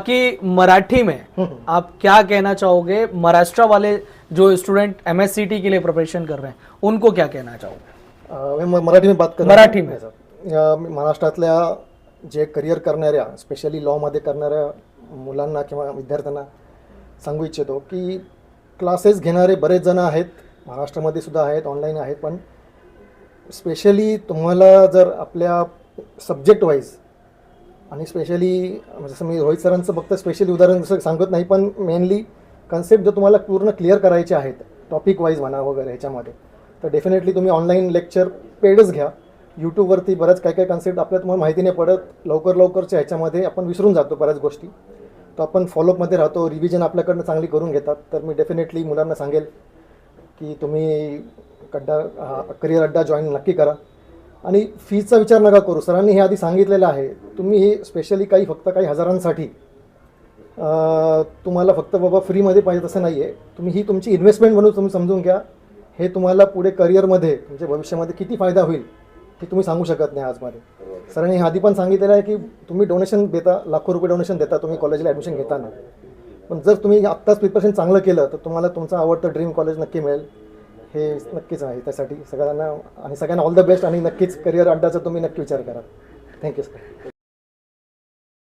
बाकी मराठी में आप क्या कहना चाहोगे? महाराष्ट्र वाले जो स्टूडेंट MSCT के लिए प्रिपरेशन कर रहे हैं उनको क्या कहना चाहोगे? मैं मराठी में बात कर मराठी में. महाराष्ट्रातल्या जे करिअर करणाऱ्या स्पेशली लॉमध्ये करणाऱ्या मुलांना किंवा विद्यार्थ्यांना सांगू इच्छितो की क्लासेस घेणारे बरेच जण आहेत, महाराष्ट्रामध्ये सुद्धा आहेत, ऑनलाईन आहेत, पण स्पेशली तुम्हाला जर आपल्या सब्जेक्ट वाईज आणि स्पेशली जसं मी रोहित सरांचं फक्त स्पेशली उदाहरण जसं सांगत नाही, पण मेनली कन्सेप्ट जर तुम्हाला पूर्ण क्लिअर करायचे आहेत टॉपिक वाईज म्हणा वगैरे ह्याच्यामध्ये, तर डेफिनेटली तुम्ही ऑनलाईन लेक्चर पेडच घ्या. यूट्यूबवरती बऱ्याच काय काय कन्सेप्ट आपल्याला तुम्हाला माहिती नाही पडत, लवकरच्या ह्याच्यामध्ये आपण विसरून जातो बऱ्याच गोष्टी. तो आपण फॉलोअपमध्ये राहतो, रिव्हिजन आपल्याकडनं चांगली करून घेतात. तर मी डेफिनेटली मुलांना सांगेल की तुम्ही करिअर अड्डा जॉईन नक्की करा आणि फीचा विचार नका करू. सरांनी हे आधी सांगितलेलं आहे, तुम्ही हे स्पेशली फक्त काही हजारांसाठी तुम्हाला फक्त बाबा फ्रीमध्ये पाहिजे तसं नाही आहे. तुम्ही ही तुमची इन्व्हेस्टमेंट म्हणून तुम्ही समजून घ्या. हे तुम्हाला पुढे करिअरमध्ये तुमच्या भविष्यामध्ये किती फायदा होईल हे तुम्ही सांगू शकत नाही आजमध्ये. सरांनी हे आधी पण सांगितलेलं आहे की तुम्ही डोनेशन देता, लाखो रुपये डोनेशन देता तुम्ही कॉलेजला ॲडमिशन घेताना, पण जर तुम्ही आत्ताच प्रिपरेशन चांगलं केलं तर तुम्हाला तुमचं आवडतं ड्रीम कॉलेज नक्की मिळेल. हे नक्कीच आहे. त्यासाठी सगळ्यांना ऑल द बेस्ट आणि नक्कीच करिअर अड्डाचा तुम्ही नक्की विचार करा. Thank you sir.